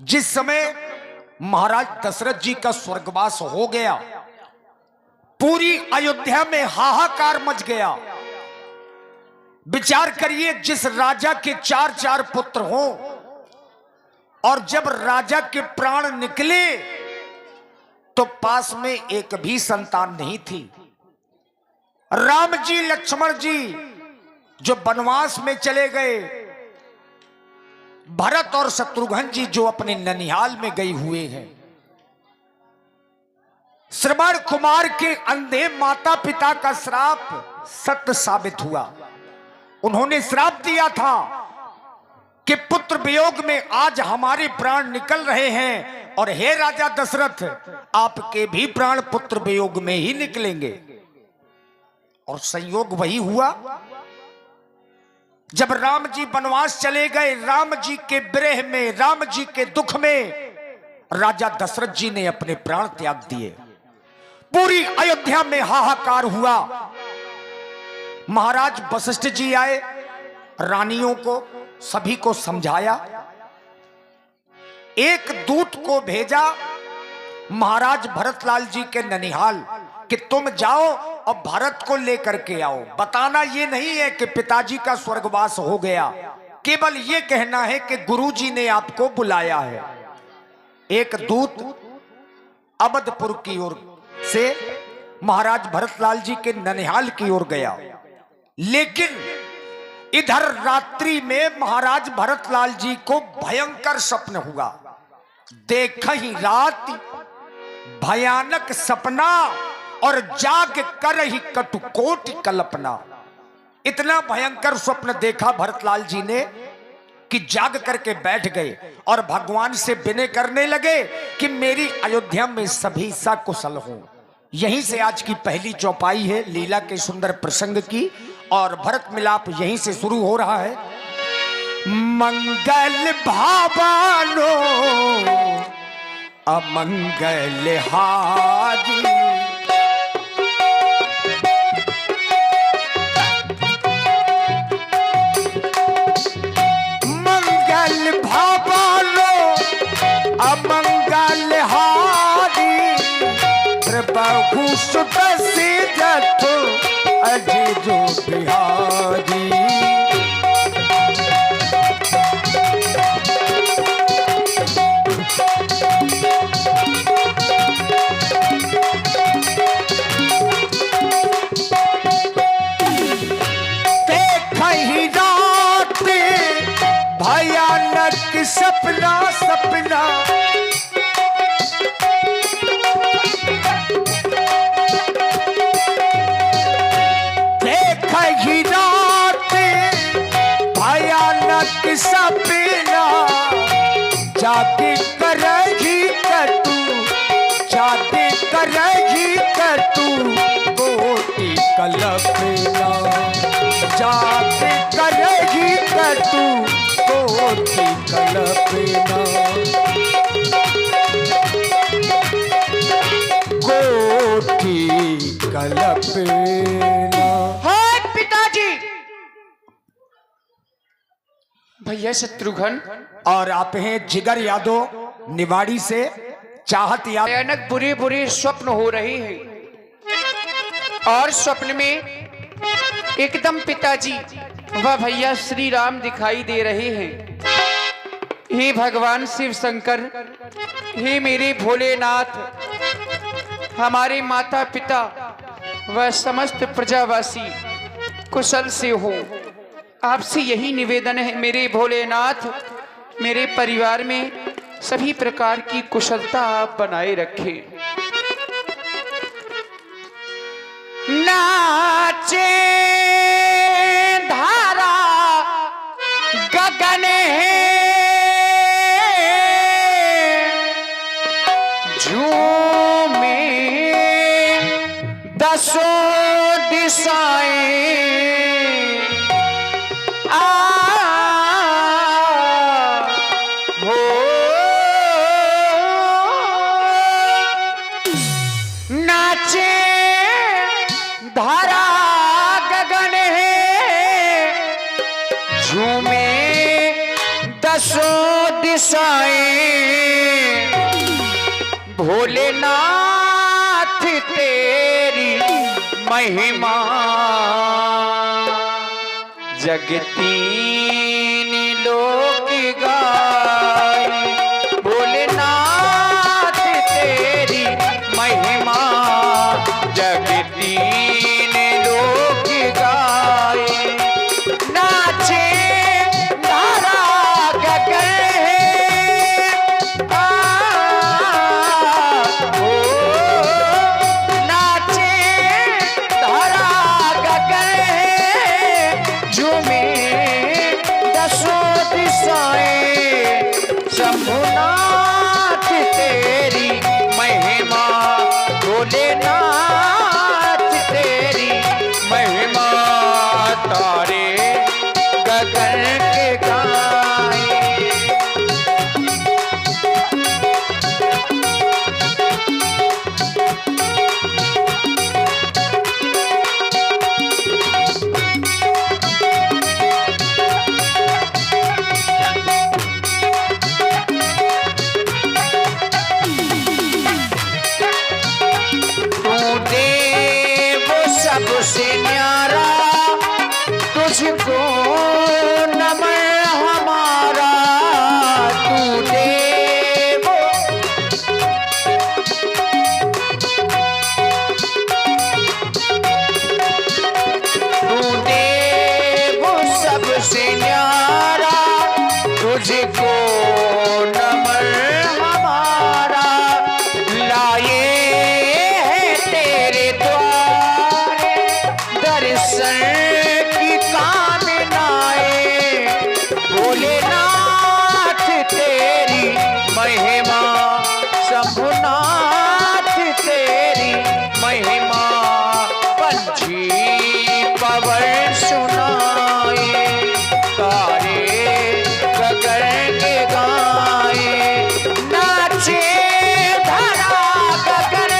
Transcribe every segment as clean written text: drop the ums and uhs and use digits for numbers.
जिस समय महाराज दशरथ जी का स्वर्गवास हो गया, पूरी अयोध्या में हाहाकार मच गया। विचार करिए, जिस राजा के चार चार पुत्र हों और जब राजा के प्राण निकले तो पास में एक भी संतान नहीं थी। राम जी लक्ष्मण जी जो वनवास में चले गए, भरत और शत्रुघ्न जी जो अपने ननिहाल में गए हुए हैं। श्रवण कुमार के अंधे माता पिता का श्राप सत्य साबित हुआ। उन्होंने श्राप दिया था कि पुत्र वियोग में आज हमारे प्राण निकल रहे हैं और हे राजा दशरथ, आपके भी प्राण पुत्र वियोग में ही निकलेंगे। और संयोग वही हुआ। जब राम जी वनवास चले गए, राम जी के विरह में, राम जी के दुख में राजा दशरथ जी ने अपने प्राण त्याग दिए। पूरी अयोध्या में हाहाकार हुआ। महाराज वशिष्ठ जी आए, रानियों को सभी को समझाया। एक दूत को भेजा महाराज भरतलाल जी के ननिहाल कि तुम जाओ और भरत को लेकर के आओ। बताना ये नहीं है कि पिताजी का स्वर्गवास हो गया, केवल ये कहना है कि गुरुजी ने आपको बुलाया है। एक दूत अवधपुर की ओर से महाराज भरतलाल जी के ननिहाल की ओर गया, लेकिन इधर रात्रि में महाराज भरतलाल जी को भयंकर स्वप्न हुआ। देखा ही रात भयानक सपना और जाग कर ही कटुकोटि कल्पना। इतना भयंकर स्वप्न देखा भरतलाल जी ने कि जाग करके बैठ गए और भगवान से विनय करने लगे कि मेरी अयोध्या में सभी सकुशल हों। यहीं से आज की पहली चौपाई है लीला के सुंदर प्रसंग की, और भरत मिलाप यहीं से शुरू हो रहा है। मंगल भावानो अमंगल हारी, मंगल भावानो अमंगल हारी, प्रभु सुत सिद्धथ अजिजो बिहारी। भयानक सपना सपना, देख ही रात भयानक सपना, जाके करेगी कतू, जाके करेगी कतू कोटि कल्पना, जाके करेगी कतू कोटि कल्पना, कोटि कल्पना। हाय पिताजी। भैया शत्रुघ्न और आप हैं जिगर यादव निवाड़ी से। चाहत यादव। भयानक बुरे बुरे स्वप्न हो रहे हैं और स्वप्न में एकदम पिताजी वह भैया श्री राम दिखाई दे रहे हैं। हे भगवान शिव शंकर, हे मेरे भोलेनाथ, हमारे माता पिता व समस्त प्रजावासी कुशल से हो। आपसे यही निवेदन है मेरे भोलेनाथ, मेरे परिवार में सभी प्रकार की कुशलता आप बनाए रखें। नाचे धारा गगन झूमे दसों दिशाएं, नाचे धारा गगन है, झूमे दसों दिशाएं, भोलेनाथ तेरी महिमा जगतीन लोक गाए। भोलेनाथ तेरी महिमा जगतीन लोक गाए। नाचे धारा गगन ओ नाचे धारा गगन झूमे दसों दिशाएं। शंभुनाथ तेरी महिमा भोलेनाथ तेरी महिमा तारे गगन के गाए। तू देव सबसे न्यारा तुझको नमन हमारा। तू देव तू देव सबसे न्यारा तुझको नमन हमारा। लाए हैं तेरे द्वारे दर्शन की कामनाएं। भोलेनाथ तेरी महिमा शंभुनाथ तेरी महिमा पंछी पवन सुनाए। तारे गगन के गाए। नाचे धरा गगन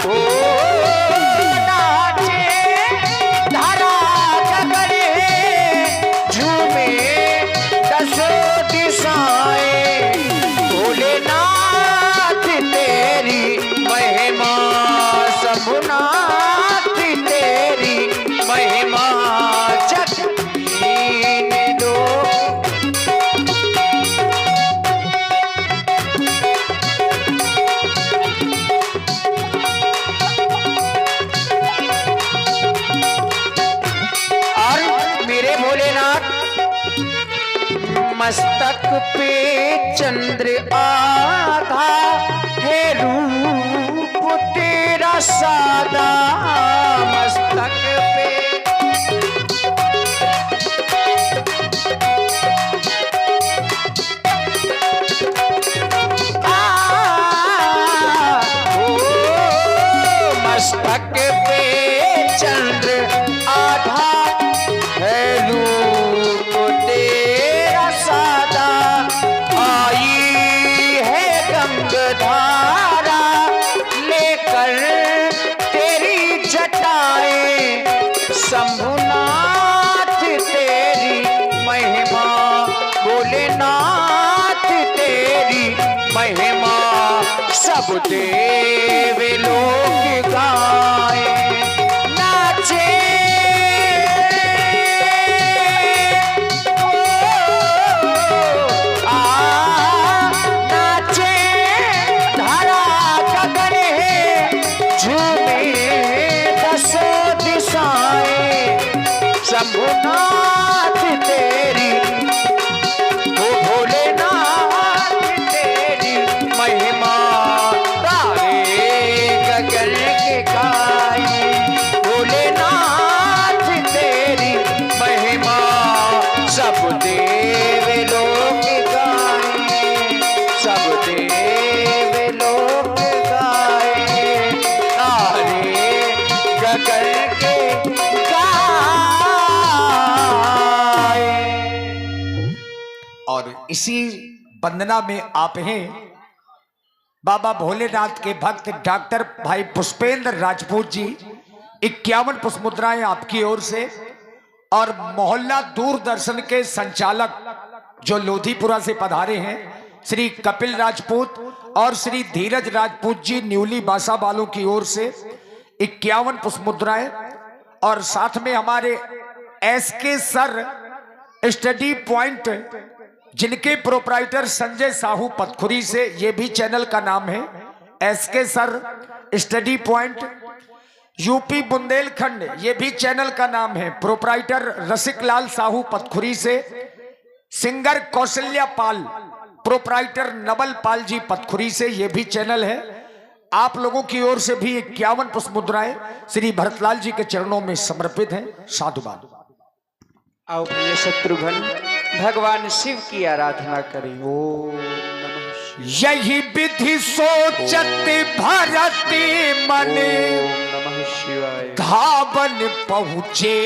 ओ नाचे धरा गगन झूमे दसों दिशाएं। भोलेनाथ तेरी महिमा शंभुनाथ तेरी महिमा जगतीन लोक। और मेरे भोलेनाथ मस्तक पे चंद्र आधा है रूप तेरा सादा। मस्तक पे मस्तक पे चंद्र आधा है रूप तेरा सादा। आई है गंगाधारा लेकर तेरी जटाएं। शंभुनाथ तेरी महिमा भोलेनाथ तेरी महिमा सब देव लोक गाए। नाचे नाचे धारा गगन झूमे दसों दिशाएं। शंभुनाथ तेरी वो भोलेनाथ तेरी महिमा तारे गगन के गाए। भोलेनाथ तेरी महिमा सब देव लोक गाए। सब देव लोक गाए। तारे गगन के गाए। और इसी वंदना में आप हैं बाबा भोलेनाथ के भक्त डॉक्टर भाई पुष्पेंद्र राजपूत जी। 51 पुष्प मुद्राएं आपकी ओर से। और मोहल्ला दूरदर्शन के संचालक जो लोधीपुरा से पधारे हैं, श्री कपिल राजपूत और श्री धीरज राजपूत जी न्यूली बासा वालों की ओर से 51 पुष्प मुद्राएं, और साथ में हमारे एसके सर स्टडी पॉइंट जिनके प्रोप्राइटर संजय साहू पतखुरी से, ये भी चैनल का नाम है SK sir study point, UP Bundelkhand, ये भी चैनल का नाम है, प्रोप्राइटर रसिक लाल साहू पतखुरी से, सिंगर कौशल्या पाल, प्रोप्राइटर नवल पाल जी पतखुरी से, ये भी चैनल है। आप लोगों की ओर से भी 51 पुष्प मुद्राएं श्री भरतलाल जी के चरणों में समर्पित हैं। साधुवाद। आओ प्रिय शत्रुघ्न, भगवान शिव की आराधना करें। ओम नमः शिवाय। यही विधि सोचत भरत मन, ओम नमः शिवाय। धावन पहुँचे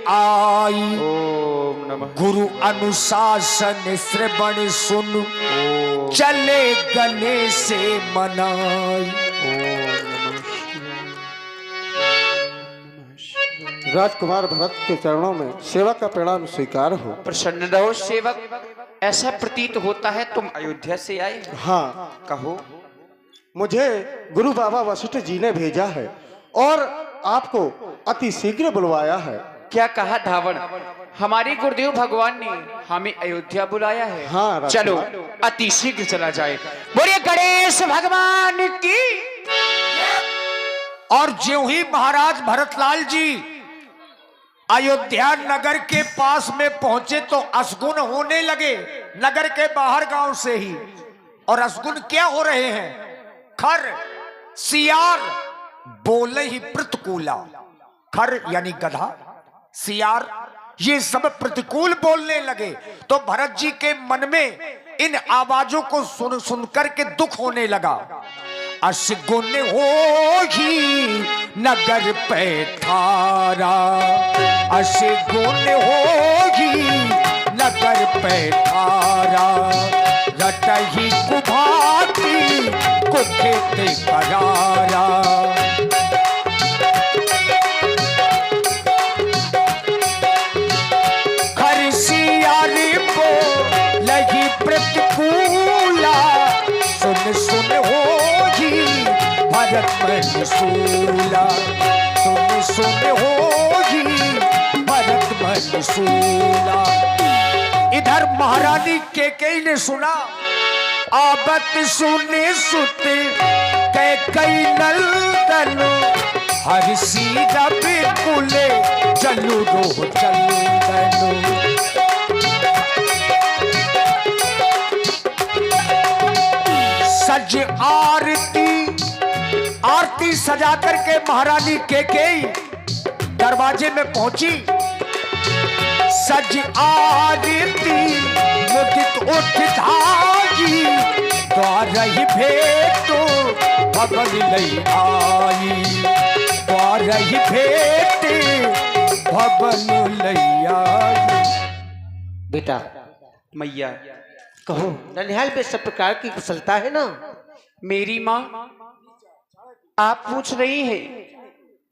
आई, ओम नमः। गुरु अनुशासन श्रवण सुन, चले गने से मनाई। राजकुमार भरत के चरणों में सेवा का प्रणाम स्वीकार हो। प्रसन्न रहो सेवक, ऐसा प्रतीत होता है तुम अयोध्या से आए हो। हाँ, कहो। मुझे गुरु बाबा वशिष्ठ जी ने भेजा है और आपको अति शीघ्र बुलवाया है। क्या कहा धावन? हमारे गुरुदेव भगवान ने हमें अयोध्या बुलाया है। हाँ, चलो अति शीघ्र चला जाए। बोलिए गणेश भगवान की। और ज्यों ही महाराज भरतलाल जी अयोध्या नगर के पास में पहुंचे तो असगुन होने लगे, नगर के बाहर गांव से ही। और असगुन क्या हो रहे हैं? खर सियार बोले ही प्रतिकूला। खर यानी गधा, सियार, ये सब प्रतिकूल बोलने लगे। तो भरत जी के मन में इन आवाजों को सुन सुनकर के दुख होने लगा। असगुन होगी नगर पे थारा, असगुन होगी नगर पे थारा, रटही कुभाती कुखेते करारा। खरसियारी को लगी प्रतिकूला, सुन सुन होगी भरत मनसूला, सुन सुन होगी भरत मनसूला। इधर महारानी केकई ने सुना, आबत सुने सुत कैकई नंदन, हरसी रवि कुले चलू रो चंदन। सज आरती सजा करके महारानी केकई दरवाजे में पहुंची। सज आरती मुदित उठ धागी, द्वार ही भेटो भगन लई आई, द्वार ही भेटे भगन लई आई। बेटा मैया कहो, ननिहाल में सब प्रकार की कुशलता है ना? मेरी माँ, आप पूछ रही है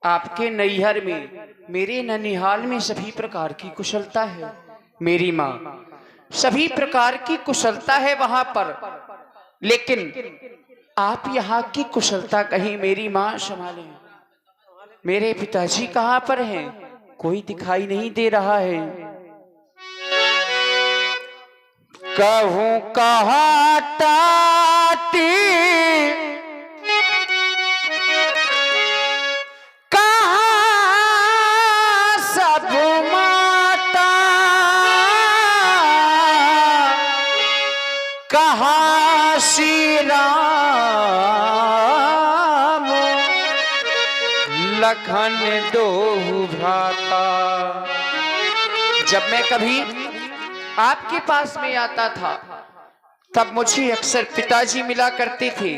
आपके नैहर में, मेरे ननिहाल में सभी प्रकार की कुशलता है। मेरी माँ, सभी प्रकार की कुशलता है वहां पर, लेकिन आप यहाँ की कुशलता कहीं मेरी माँ संभालें। मेरे पिताजी कहाँ पर हैं? कोई दिखाई नहीं दे रहा है। कहूं कहाँ ताती, कहाँ सब माता, कहाँ श्री राम, लखन दो भ्राता। जब मैं कभी आपके पास में आता था तब मुझे अक्सर पिताजी मिला करते थे,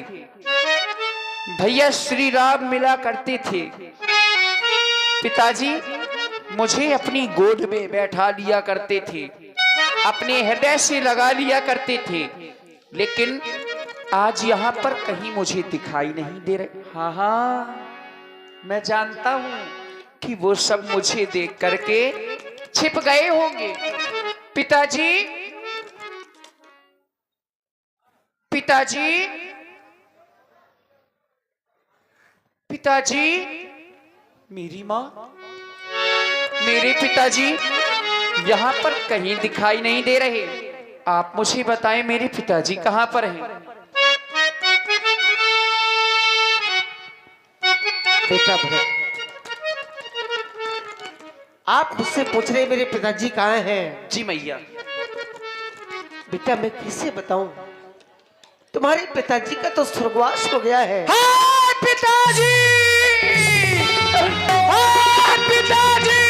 भैया श्री राम मिला करते थे। पिताजी मुझे अपनी गोद में बैठा लिया करते थे, अपने हृदय से लगा लिया करते थे, लेकिन आज यहाँ पर कहीं मुझे दिखाई नहीं दे रहे। हाँ हाँ, मैं जानता हूँ कि वो सब मुझे देख करके छिप गए होंगे। पिताजी पिताजी, पिताजी, मेरी माँ, मेरे पिताजी यहाँ पर कहीं दिखाई नहीं दे रहे। आप मुझे बताएं मेरे पिताजी कहाँ पर हैं? बेटा भरत, आप मुझसे पूछ रहे मेरे पिताजी कहाँ हैं? जी मैया। बेटा मैं किसे बताऊं, तुम्हारे पिताजी का तो स्वर्गवास हो गया है। हाँ पिताजी, हाँ पिताजी,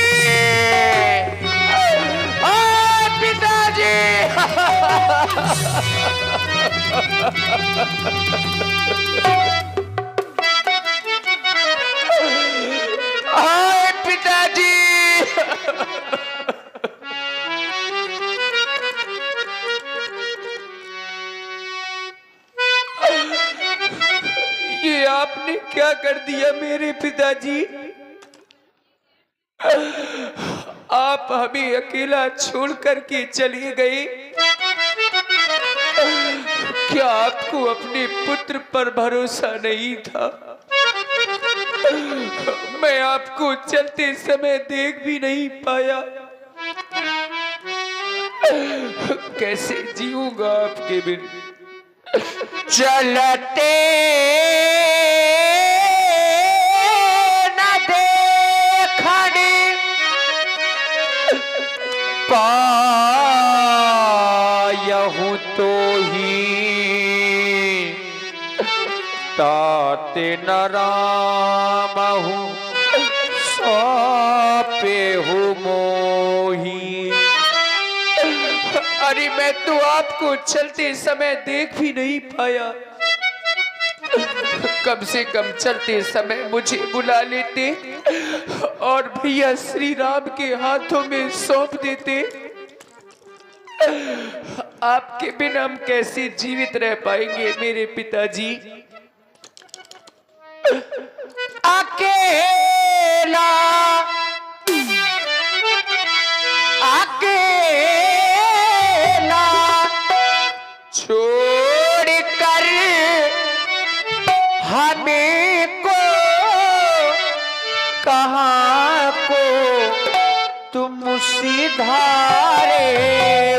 हाँ पिताजी। हाँ पिताजी। ये आपने क्या कर दिया मेरे पिताजी? आप हमें अकेला छोड़ करके चले गए। क्या आपको अपने पुत्र पर भरोसा नहीं था? मैं आपको चलते समय देख भी नहीं पाया। कैसे जीऊंगा आपके बिन? चलते न देखने पायहूं तो ही ताते न राम हूँ सौंपे हूँ मोही। अरे मैं तो आपको चलते समय देख भी नहीं पाया। कम से कम चलते समय मुझे बुला लेते और भैया श्री राम के हाथों में सौंप देते। आपके बिना हम कैसे जीवित रह पाएंगे मेरे पिताजी? अकेला अकेला छोड़ कर हमें को कहाँ को तुम सिधारे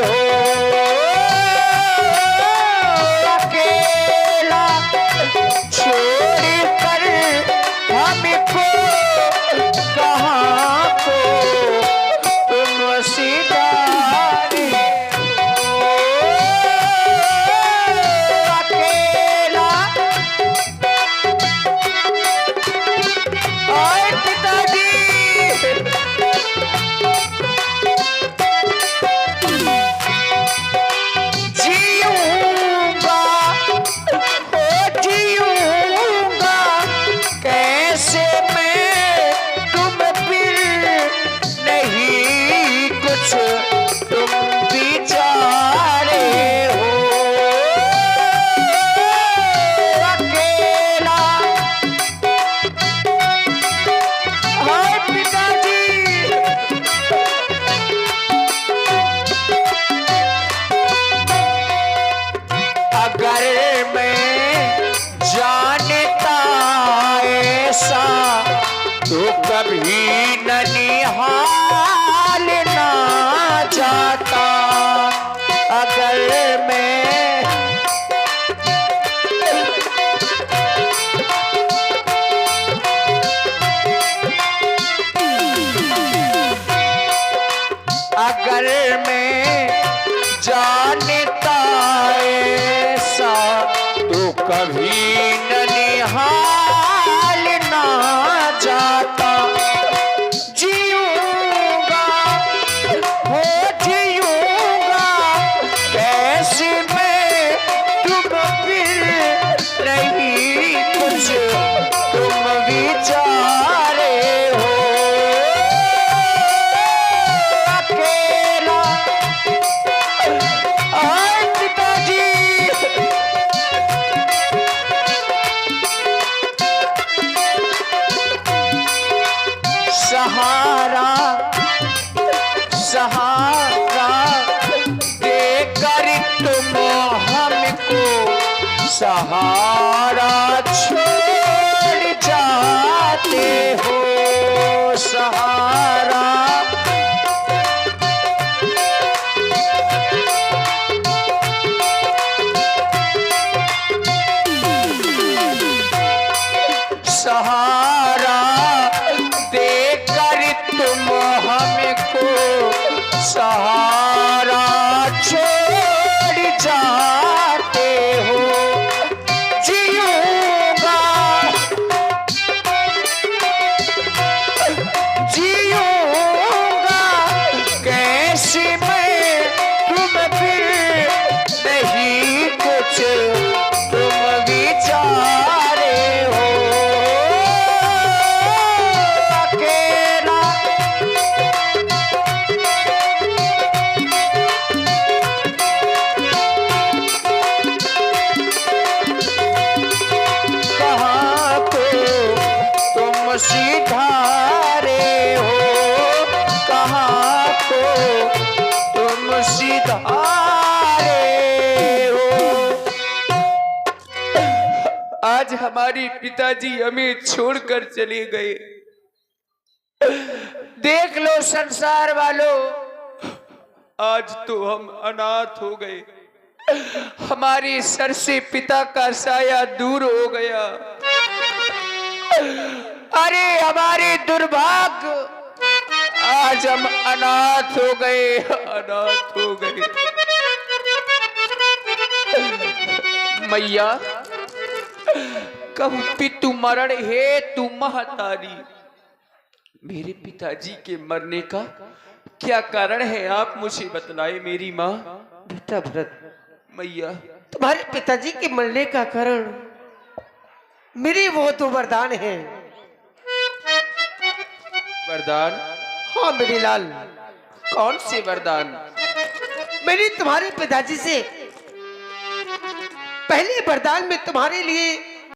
हो। अकेला छोड़ कर हमको कहाँ को तुम सिधारे हो। अकेला आए पिताजी। जीऊंगा ओ जीऊंगा कैसे मैं तुम फिर नहीं कुछ तुम बिचारे हो। अकेला हाय पिताजी। अगर मैं जानता ऐसा तो कभी ननिहाल ना जाता। अगर मैं अगर मैं जानता ऐसा तो कभी ननिहाल ना जाता। जीऊंगा हो जीऊंगा कैसे मैं तुम फिर नहीं कुछ तुम विचारे हो। अकेला सहारा छोड़ जाते हो सहारा। सहारा देकर तुम हमको सहारा छोड़ जाते हो। जीऊंगा जीऊंगा कैसे मैं तुम फिर नहीं कुछ तुम विचारे हो। अकेला कहाँ को तुम सिधारे हो कहाँ को तुम सिधारे हो। आज हमारे पिताजी हमें छोड़कर चले गए। देख लो संसार वालों, आज तो हम अनाथ हो गए। हमारे सर से पिता का साया दूर हो गया। अरे हमारे दुर्भाग्य, आज हम अनाथ हो गए अनाथ हो गए। मैया कब पितु मरण है तू महतारी। मेरे पिताजी के मरने का क्या कारण है आप मुझे बतलाए मेरी माँ। बेटा भरत, मैया तुम्हारे पिताजी के मरने का कारण मेरी वो तो वरदान है। वरदान? हाँ मेरे लाल, कौन से वरदान? मैंने तुम्हारे पिताजी से पहले वरदान में तुम्हारे लिए